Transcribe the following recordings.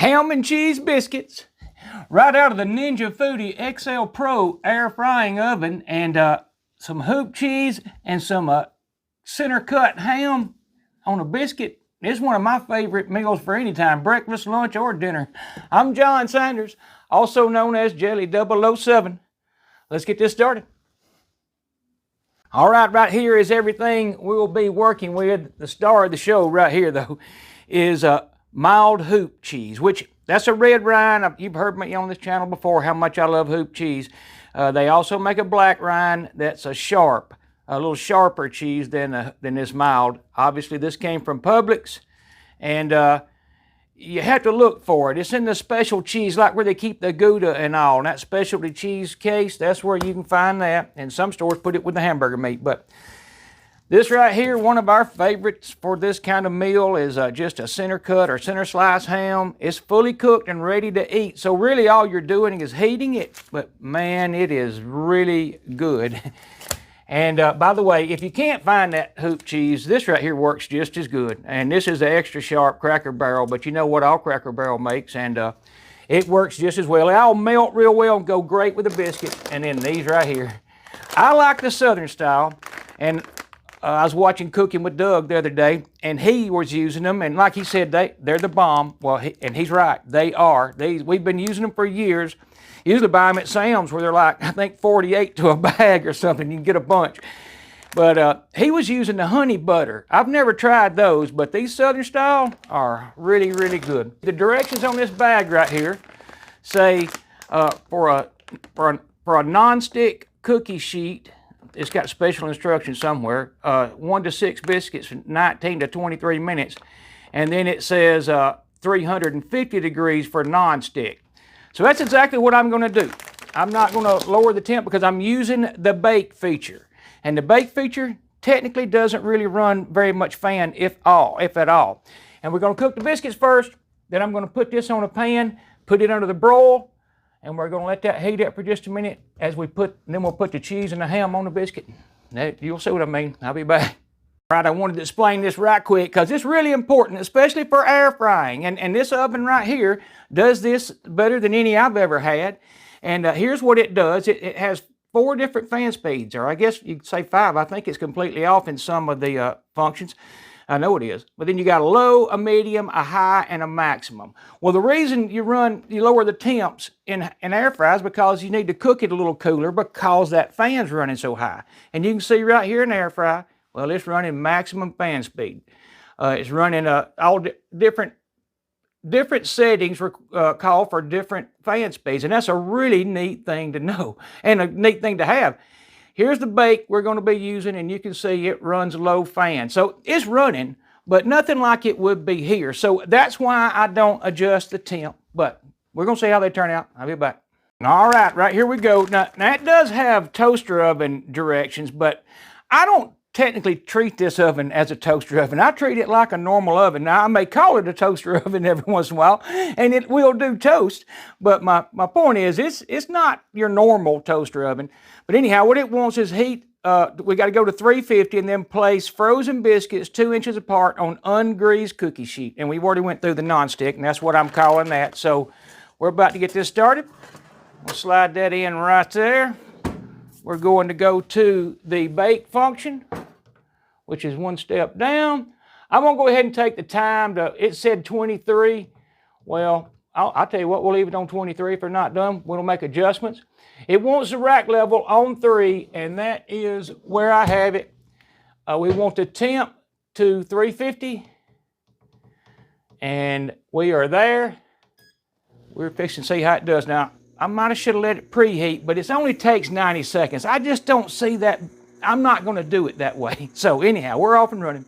ham and cheese biscuits right out of the Ninja Foodi XL Pro air frying oven, and some hoop cheese and some center cut ham on a biscuit. It's one of my favorite meals for any time, breakfast, lunch, or dinner. I'm John Sanders, also known as Jelly 007. Let's get this started. All right, right here is everything we'll be working with. The star of the show right here, though, is mild hoop cheese, which that's a red rind. You've heard me on this channel before how much I love hoop cheese. They also make a black rind that's a little sharper cheese than this mild. Obviously, this came from Publix, and you have to look for it. It's in the special cheese, like where they keep the Gouda and all. And that specialty cheese case, that's where you can find that. And some stores put it with the hamburger meat. But this right here, one of our favorites for this kind of meal is just a center cut or center slice ham. It's fully cooked and ready to eat. So really all you're doing is heating it. But man, it is really good. And by the way, if you can't find that hoop cheese, this right here works just as good. And this is the extra sharp Cracker Barrel, but you know what all Cracker Barrel makes, and it works just as well. It'll melt real well and go great with a biscuit. And then these right here. I like the Southern style, and I was watching Cooking with Doug the other day, and he was using them, and like he said, they're the bomb. Well, and he's right, they are. We've been using them for years. Usually buy them at Sam's where they're like, I think 48 to a bag or something. You can get a bunch. But he was using the honey butter. I've never tried those, but these Southern style are really, really good. The directions on this bag right here say for a non-stick cookie sheet, it's got special instructions somewhere, 1 to 6 biscuits, 19 to 23 minutes. And then it says 350 degrees for non-stick. So that's exactly what I'm going to do. I'm not going to lower the temp because I'm using the bake feature. And the bake feature technically doesn't really run very much fan, if at all. And we're going to cook the biscuits first. Then I'm going to put this on a pan, put it under the broil, and we're going to let that heat up for just a minute then we'll put the cheese and the ham on the biscuit. You'll see what I mean. I'll be back. All right, I wanted to explain this right quick because it's really important, especially for air frying. And this oven right here does this better than any I've ever had. And here's what it does. It has 4 different fan speeds, or I guess you could say 5. I think it's completely off in some of the functions. I know it is. But then you got a low, a medium, a high, and a maximum. Well, the reason you lower the temps in air fryers because you need to cook it a little cooler because that fan's running so high. And you can see right here in the air fryer, well, it's running maximum fan speed. It's running all different settings call for different fan speeds, and that's a really neat thing to know and a neat thing to have. Here's the bake we're going to be using, and you can see it runs low fan. So it's running, but nothing like it would be here. So that's why I don't adjust the temp, but we're going to see how they turn out. I'll be back. All right, here we go. Now it does have toaster oven directions, but I don't technically treat this oven as a toaster oven. I treat it like a normal oven. Now, I may call it a toaster oven every once in a while, and it will do toast, but my point is it's not your normal toaster oven. But anyhow, what it wants is heat. We got to go to 350 and then place frozen biscuits 2 inches apart on ungreased cookie sheet. And we've already went through the nonstick, and that's what I'm calling that. So we're about to get this started. We'll slide that in right there. We're going to go to the bake function, which is 1 step down. I'm going to go ahead and take the time it said 23. Well, I'll tell you what, we'll leave it on 23 if they're not done. We'll make adjustments. It wants the rack level on 3, and that is where I have it. We want the temp to 350, and we are there. We're fixing to see how it does. Now, I might have should have let it preheat, but it only takes 90 seconds. I just don't see that. I'm not going to do it that way. So anyhow, we're off and running.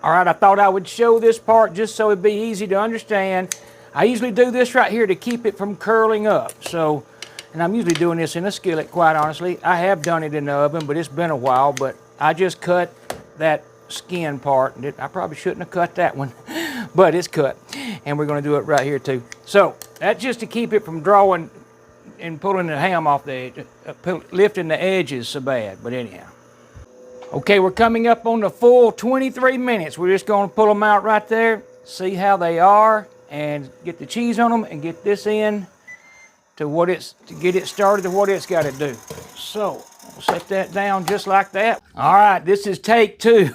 All right, I thought I would show this part just so it'd be easy to understand. I usually do this right here to keep it from curling up. So, and I'm usually doing this in a skillet, quite honestly. I have done it in the oven, but it's been a while. But I just cut that skin part. I probably shouldn't have cut that one, but it's cut. And we're going to do it right here too. So that's just to keep it from drawing and pulling the ham off the edge, lifting the edges so bad. But anyhow. Okay, we're coming up on the full 23 minutes. We're just going to pull them out right there, see how they are. and get the cheese on them and get this in to get it started to what it's got to do. So we'll set that down just like that. All right, this is take 2.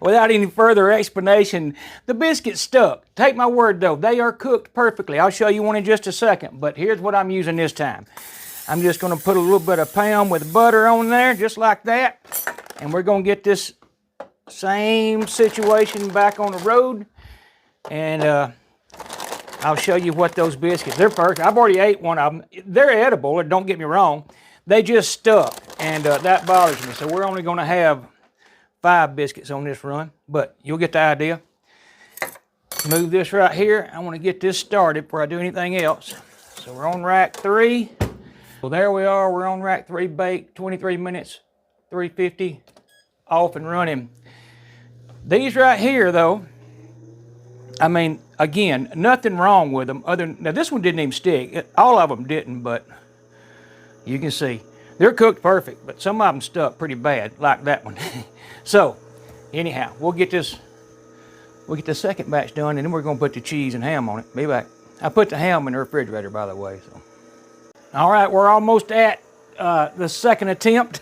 Without any further explanation, the biscuits stuck. Take my word though, they are cooked perfectly. I'll show you one in just a second, but here's what I'm using this time. I'm just gonna put a little bit of pound with butter on there, just like that. And we're gonna get this same situation back on the road. And I'll show you what those biscuits, they're first. I've already ate one of them. They're edible, don't get me wrong. They just stuck, and that bothers me. So we're only gonna have 5 biscuits on this run, but you'll get the idea. Move this right here. I want to get this started before I do anything else. So we're on rack 3. Well, there we are. We're on rack 3, baked 23 minutes, 350, off and running. These right here, though, I mean, again, nothing wrong with them. Now, this one didn't even stick. All of them didn't, but you can see. They're cooked perfect, but some of them stuck pretty bad, like that one. So, anyhow, we'll get the second batch done, and then we're gonna put the cheese and ham on it. Be back. I put the ham in the refrigerator, by the way. So, all right, we're almost at the second attempt,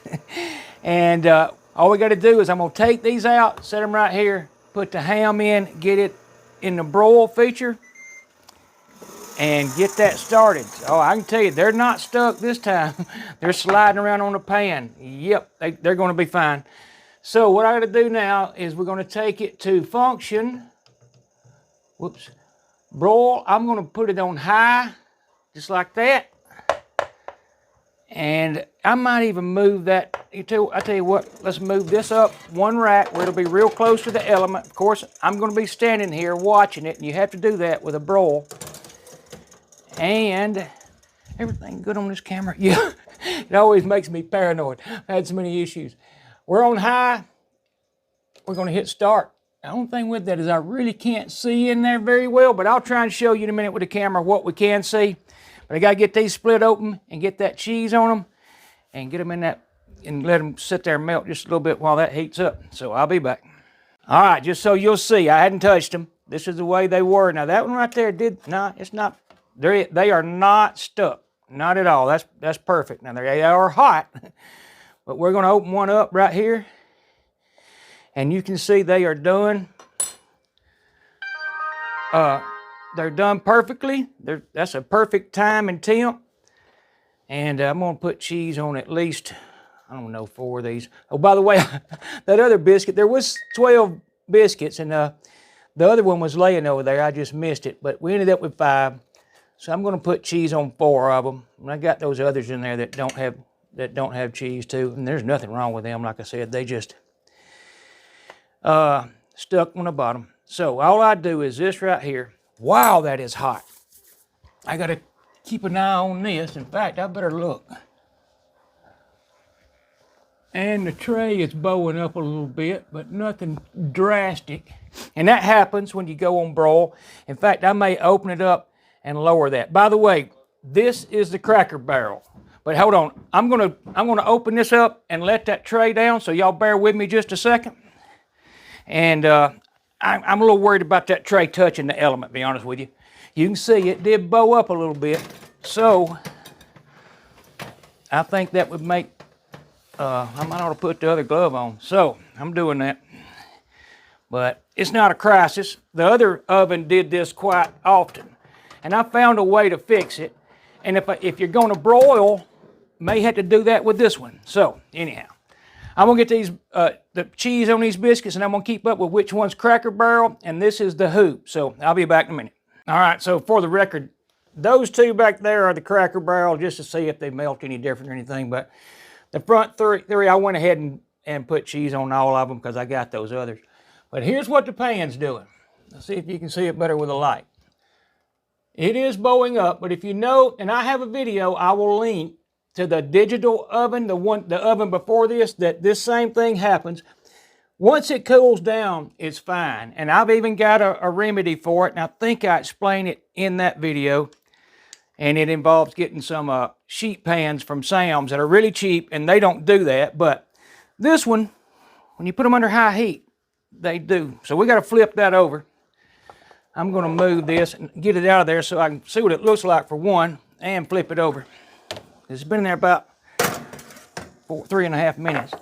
and all we gotta do is I'm gonna take these out, set them right here, put the ham in, get it in the broil feature, and get that started. Oh, I can tell you, they're not stuck this time. They're sliding around on the pan. Yep, they're gonna be fine. So what I gotta do now is we're gonna take it to function. Whoops. Broil, I'm gonna put it on high, just like that. And I might even move that. I tell you what, let's move this up one rack where it'll be real close to the element. Of course, I'm gonna be standing here watching it, and you have to do that with a broil. And everything good on this camera? Yeah, it always makes me paranoid. I've had so many issues. We're on high. We're gonna hit start. The only thing with that is I really can't see in there very well, but I'll try and show you in a minute with the camera what we can see. But I gotta get these split open and get that cheese on them and get them in that and let them sit there and melt just a little bit while that heats up. So I'll be back. All right, just so you'll see, I hadn't touched them. This is the way they were. Now that one right there it's not, they are not stuck. Not at all. That's perfect. Now they are hot, but we're gonna open one up right here. And you can see they are done. They're done perfectly. That's a perfect time and temp. And I'm gonna put cheese on at least, I don't know, 4 of these. Oh, by the way, that other biscuit, there was 12 biscuits, and the other one was laying over there. I just missed it, but we ended up with 5. So I'm gonna put cheese on 4 of them. And I got those others in there that don't have cheese too. And there's nothing wrong with them. Like I said, they just stuck on the bottom. So all I do is this right here. Wow, that is hot. I gotta keep an eye on this. In fact, I better look. And the tray is bowing up a little bit, but nothing drastic. And that happens when you go on broil. In fact, I may open it up and lower that. By the way, this is the Cracker Barrel. But hold on, I'm gonna open this up and let that tray down, so y'all bear with me just a second. And I'm a little worried about that tray touching the element, to be honest with you. You can see it did bow up a little bit, so I think that would make, I might ought to put the other glove on. So I'm doing that, but it's not a crisis. The other oven did this quite often, and I found a way to fix it. And if you're gonna broil, may have to do that with this one. So anyhow, I'm gonna get these the cheese on these biscuits, and I'm gonna keep up with which one's Cracker Barrel, and this is the hoop. So I'll be back in a minute. All right, so for the record, those 2 back there are the Cracker Barrel, just to see if they melt any different or anything. But the front three, I went ahead and put cheese on all of them because I got those others. But here's what the pan's doing. Let's see if you can see it better with a light. It is bowing up, but if you know, and I have a video, I will link to the digital oven, the oven before this, that this same thing happens. Once it cools down, it's fine. And I've even got a remedy for it, and I think I explained it in that video. And it involves getting some sheet pans from Sam's that are really cheap, and they don't do that. But this one, when you put them under high heat, they do. So we got to flip that over. I'm going to move this and get it out of there so I can see what it looks like for one, and flip it over. It's been in there about 3.5 minutes.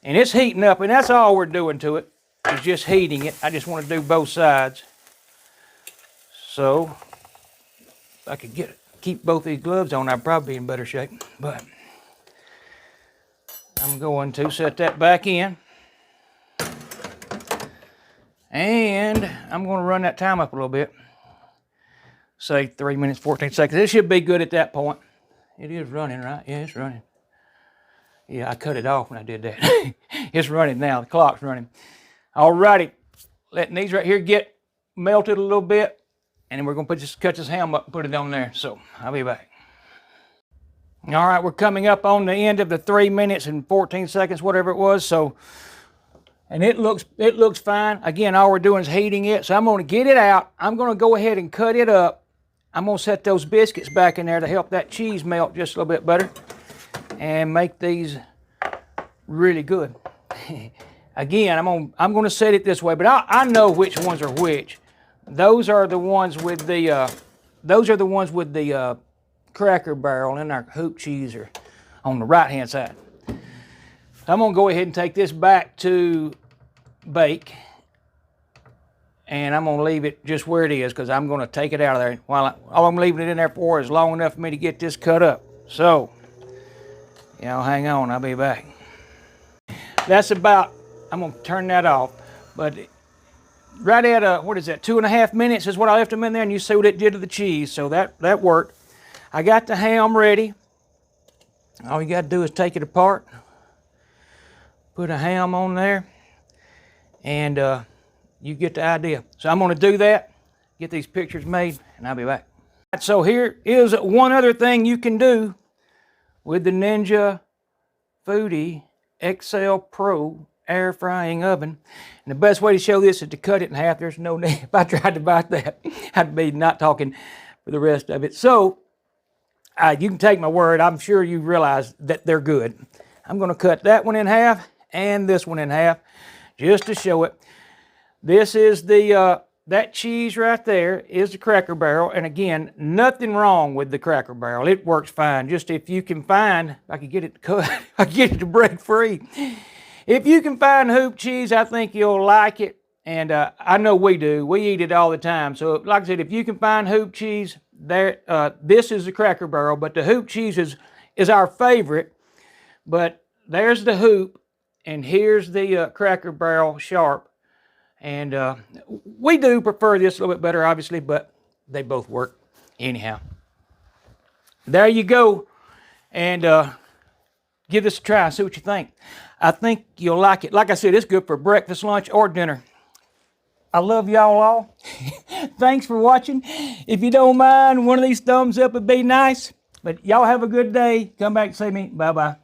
And it's heating up, and that's all we're doing to it, is just heating it. I just want to do both sides. So, if I could keep both these gloves on, I'd probably be in better shape. But I'm going to set that back in. And I'm going to run that time up a little bit. Say 3 minutes, 14 seconds. It should be good at that point. It is running, right? Yeah, it's running. Yeah, I cut it off when I did that. It's running now. The clock's running. Alrighty. Letting these right here get melted a little bit. And then we're going to cut this ham up and put it on there. So, I'll be back. Alright, we're coming up on the end of the 3 minutes and 14 seconds, whatever it was. So, and it looks fine. Again, all we're doing is heating it. So I'm going to get it out. I'm going to go ahead and cut it up. I'm going to set those biscuits back in there to help that cheese melt just a little bit better and make these really good. Again, I'm going to set it this way, but I know which ones are which. Those are the ones with the Cracker Barrel, and our hoop cheese are on the right hand side. I'm going to go ahead and take this back to bake, and I'm going to leave it just where it is because I'm going to take it out of there. All I'm leaving it in there for is long enough for me to get this cut up. So, y'all hang on, I'll be back. That's about, I'm going to turn that off, but right at, what is that, 2.5 minutes is what I left them in there, and you see what it did to the cheese, so that worked. I got the ham ready. All you got to do is take it apart. Put a ham on there, and you get the idea. So I'm going to do that, get these pictures made, and I'll be back. So here is one other thing you can do with the Ninja Foodi XL Pro air frying oven. And the best way to show this is to cut it in half. There's no need. If I tried to buy that, I'd be not talking for the rest of it. So you can take my word. I'm sure you realize that they're good. I'm going to cut that one in half and this one in half just to show it. This is the that cheese right there is the Cracker Barrel, and again, nothing wrong with the Cracker Barrel. It works fine. Just if you can find, I could get it to cut, I could get it to break free. If you can find hoop cheese, I think you'll like it, and I know we do. We eat it all the time. So, like I said, if you can find hoop cheese, there, this is the Cracker Barrel, but the hoop cheese is our favorite. But there's the hoop, and here's the Cracker Barrel Sharp. And we do prefer this a little bit better, obviously, but they both work anyhow. There you go. And give this a try, see what you think. I think you'll like it. Like I said, it's good for breakfast, lunch, or dinner. I love y'all all. Thanks for watching. If you don't mind, one of these thumbs up would be nice. But y'all have a good day. Come back and see me. Bye-bye.